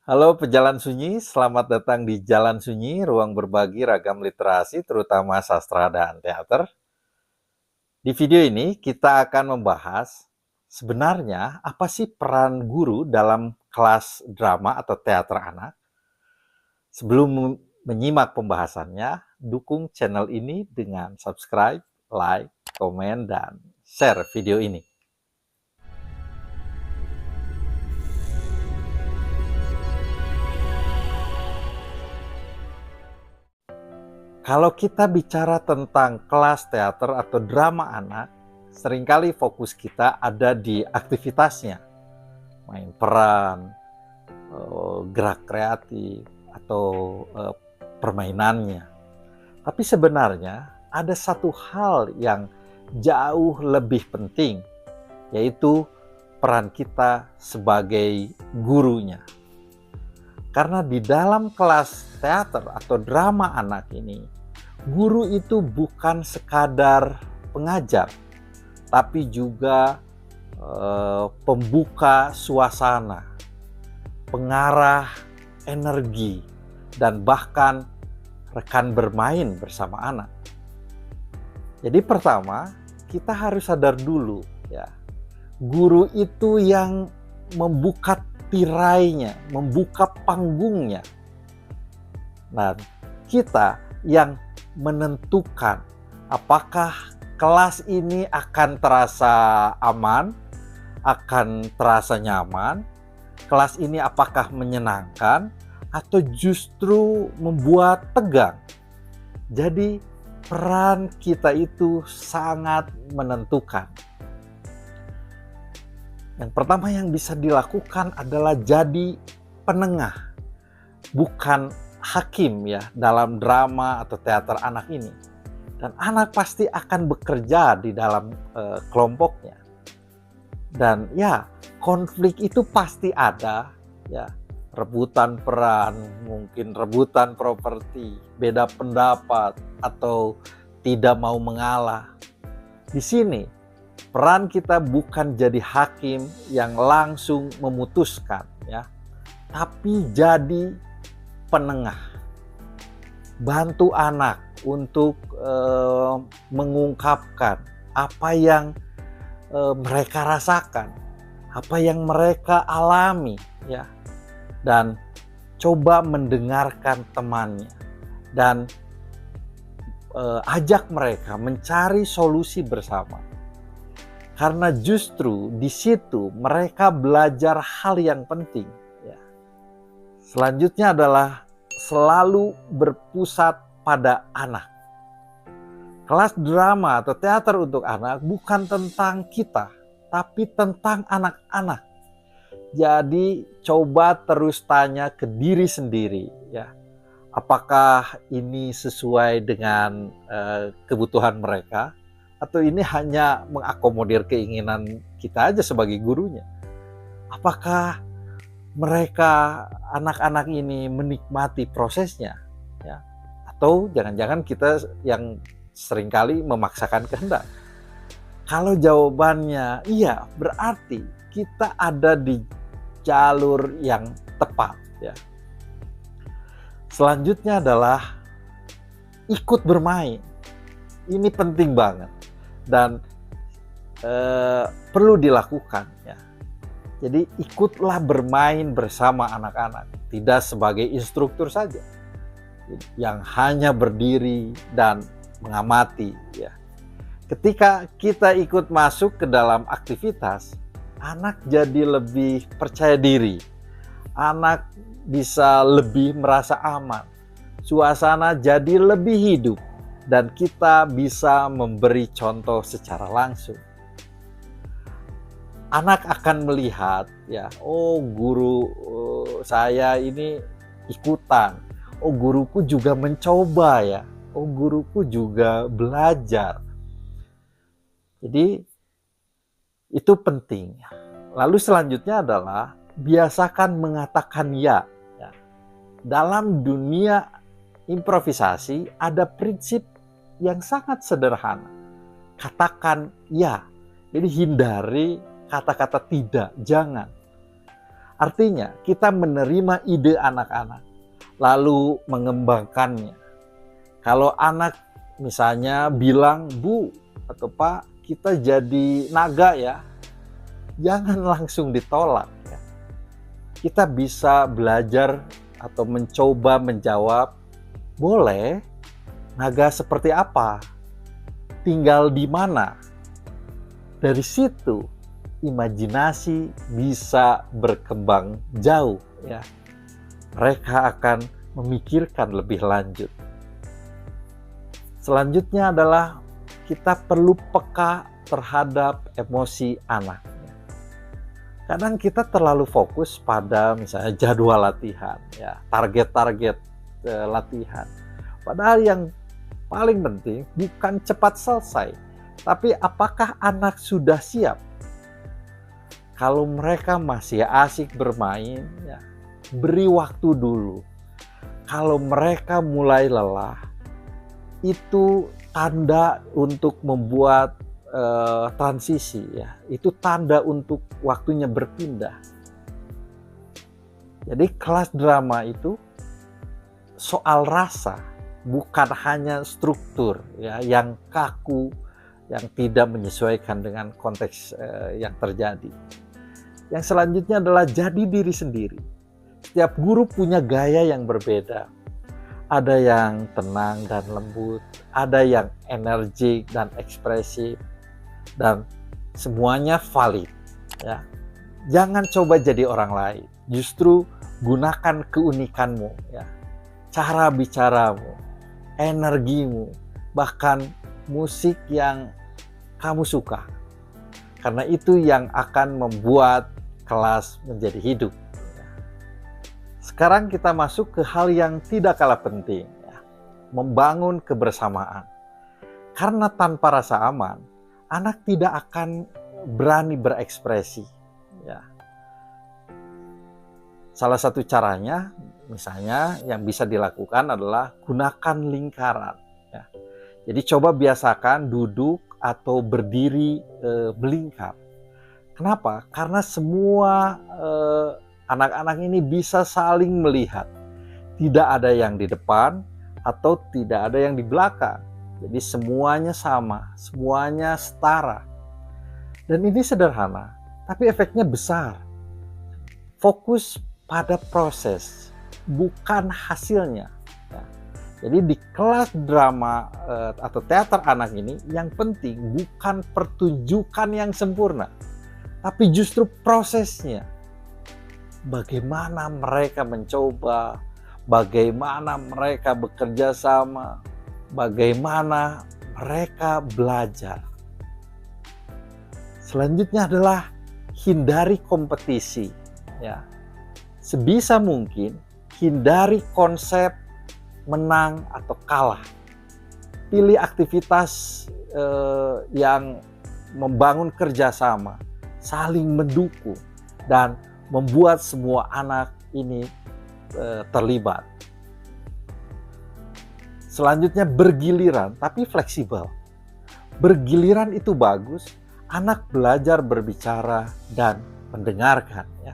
Halo pejalan sunyi, selamat datang di Jalan Sunyi, ruang berbagi ragam literasi, terutama sastra dan teater. Di video ini kita akan membahas sebenarnya apa sih peran guru dalam kelas drama atau teater anak. Sebelum menyimak pembahasannya, dukung channel ini dengan subscribe, like, komen, dan share video ini. Kalau kita bicara tentang kelas teater atau drama anak, seringkali fokus kita ada di aktivitasnya, main peran, gerak kreatif, atau permainannya. Tapi sebenarnya ada satu hal yang jauh lebih penting, yaitu peran kita sebagai gurunya. Karena di dalam kelas teater atau drama anak ini, guru itu bukan sekadar pengajar, tapi juga pembuka suasana, pengarah energi, dan bahkan rekan bermain bersama anak. Jadi pertama, kita harus sadar dulu ya, guru itu yang membuka tirainya, membuka panggungnya. Nah, kita yang menentukan apakah kelas ini akan terasa aman, akan terasa nyaman, kelas ini apakah menyenangkan, atau justru membuat tegang. Jadi peran kita itu sangat menentukan. Yang pertama yang bisa dilakukan adalah jadi penengah, bukan hakim ya dalam drama atau teater anak ini. Dan anak pasti akan bekerja di dalam kelompoknya. Dan ya, konflik itu pasti ada ya, rebutan peran, mungkin rebutan properti, beda pendapat atau tidak mau mengalah. Di sini peran kita bukan jadi hakim yang langsung memutuskan ya, tapi jadi penengah. Bantu anak untuk mengungkapkan apa yang mereka rasakan, apa yang mereka alami ya. Dan coba mendengarkan temannya dan ajak mereka mencari solusi bersama. Karena justru di situ mereka belajar hal yang penting. Ya. Selanjutnya adalah selalu berpusat pada anak. Kelas drama atau teater untuk anak bukan tentang kita, tapi tentang anak-anak. Jadi coba terus tanya ke diri sendiri, ya, apakah ini sesuai dengan kebutuhan mereka? Atau ini hanya mengakomodir keinginan kita aja sebagai gurunya? Apakah mereka, anak-anak ini menikmati prosesnya? Ya? Atau jangan-jangan kita yang seringkali memaksakan kehendak? Kalau jawabannya iya, berarti kita ada di jalur yang tepat. Ya. Selanjutnya adalah ikut bermain. Ini penting banget. Dan perlu dilakukan ya. Jadi ikutlah bermain bersama anak-anak, tidak sebagai instruktur saja yang hanya berdiri dan mengamati ya. Ketika kita ikut masuk ke dalam aktivitas, anak jadi lebih percaya diri, anak bisa lebih merasa aman, suasana jadi lebih hidup, dan kita bisa memberi contoh secara langsung. Anak akan melihat ya, oh guru saya ini ikutan, oh guruku juga mencoba ya, oh guruku juga belajar. Jadi itu penting. Lalu selanjutnya adalah biasakan mengatakan ya. Dalam dunia improvisasi ada prinsip yang sangat sederhana. Katakan ya. Jadi hindari kata-kata tidak, jangan. Artinya, kita menerima ide anak-anak, lalu mengembangkannya. Kalau anak misalnya bilang, "Bu atau Pak, kita jadi naga ya," jangan langsung ditolak. Ya. Kita bisa belajar atau mencoba menjawab, "Boleh, naga seperti apa? Tinggal di mana?" Dari situ, imajinasi bisa berkembang jauh. Ya. Mereka akan memikirkan lebih lanjut. Selanjutnya adalah kita perlu peka terhadap emosi anak. Kadang kita terlalu fokus pada misalnya jadwal latihan, ya, target-target latihan. Padahal yang paling penting bukan cepat selesai, tapi apakah anak sudah siap? Kalau mereka masih asik bermain, ya, beri waktu dulu. Kalau mereka mulai lelah, itu tanda untuk membuat transisi, ya. Itu tanda untuk waktunya berpindah. Jadi kelas drama itu soal rasa, bukan hanya struktur, ya, yang kaku, yang tidak menyesuaikan dengan konteks yang terjadi. Yang selanjutnya adalah jadi diri sendiri. Setiap guru punya gaya yang berbeda. Ada yang tenang dan lembut, ada yang energik dan ekspresif, dan semuanya valid. Ya. Jangan coba jadi orang lain. Justru gunakan keunikanmu, ya. Cara bicaramu, energimu, bahkan musik yang kamu suka. Karena itu yang akan membuat kelas menjadi hidup. Sekarang kita masuk ke hal yang tidak kalah penting, ya. Membangun kebersamaan. Karena tanpa rasa aman, anak tidak akan berani berekspresi. Ya. Salah satu caranya, misalnya yang bisa dilakukan adalah gunakan lingkaran. Ya. Jadi coba biasakan duduk atau berdiri melingkar. Kenapa? Karena semua anak-anak ini bisa saling melihat. Tidak ada yang di depan atau tidak ada yang di belakang. Jadi semuanya sama, semuanya setara. Dan ini sederhana, tapi efeknya besar. Fokus pada proses, bukan hasilnya. Ya. Jadi di kelas drama atau teater anak ini, yang penting bukan pertunjukan yang sempurna, tapi justru prosesnya. Bagaimana mereka mencoba, bagaimana mereka bekerja sama, bagaimana mereka belajar. Selanjutnya adalah hindari kompetisi. Ya. Sebisa mungkin hindari konsep menang atau kalah. Pilih aktivitas yang membangun kerjasama, saling mendukung, dan membuat semua anak ini terlibat. Selanjutnya bergiliran tapi fleksibel. Bergiliran itu bagus, anak belajar berbicara dan mendengarkan. Ya.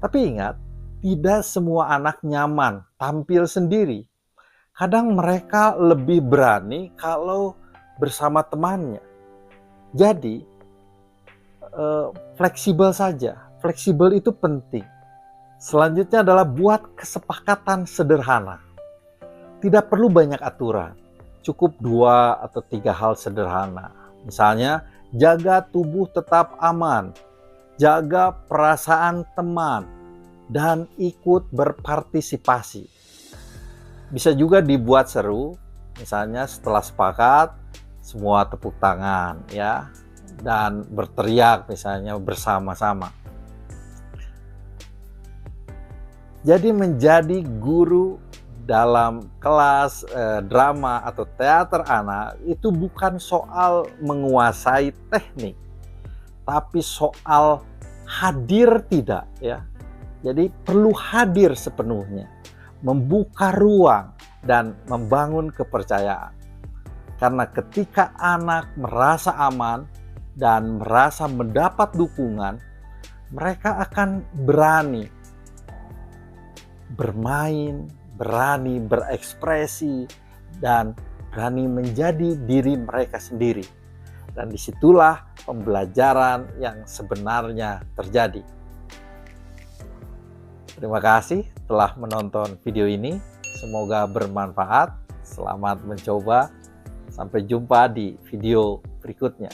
Tapi ingat, tidak semua anak nyaman tampil sendiri. Kadang mereka lebih berani kalau bersama temannya. Jadi, fleksibel saja. Fleksibel itu penting. Selanjutnya adalah buat kesepakatan sederhana. Tidak perlu banyak aturan, cukup 2 atau 3 hal sederhana. Misalnya, jaga tubuh tetap aman, jaga perasaan teman, dan ikut berpartisipasi. Bisa juga dibuat seru, misalnya setelah sepakat, semua tepuk tangan, ya, dan berteriak misalnya bersama-sama. Jadi menjadi guru dalam kelas drama atau teater anak itu bukan soal menguasai teknik, tapi soal hadir tidak, ya. Jadi perlu hadir sepenuhnya, membuka ruang dan membangun kepercayaan. Karena ketika anak merasa aman dan merasa mendapat dukungan, mereka akan berani bermain, berani berekspresi, dan berani menjadi diri mereka sendiri. Dan disitulah pembelajaran yang sebenarnya terjadi. Terima kasih telah menonton video ini. Semoga bermanfaat. Selamat mencoba. Sampai jumpa di video berikutnya.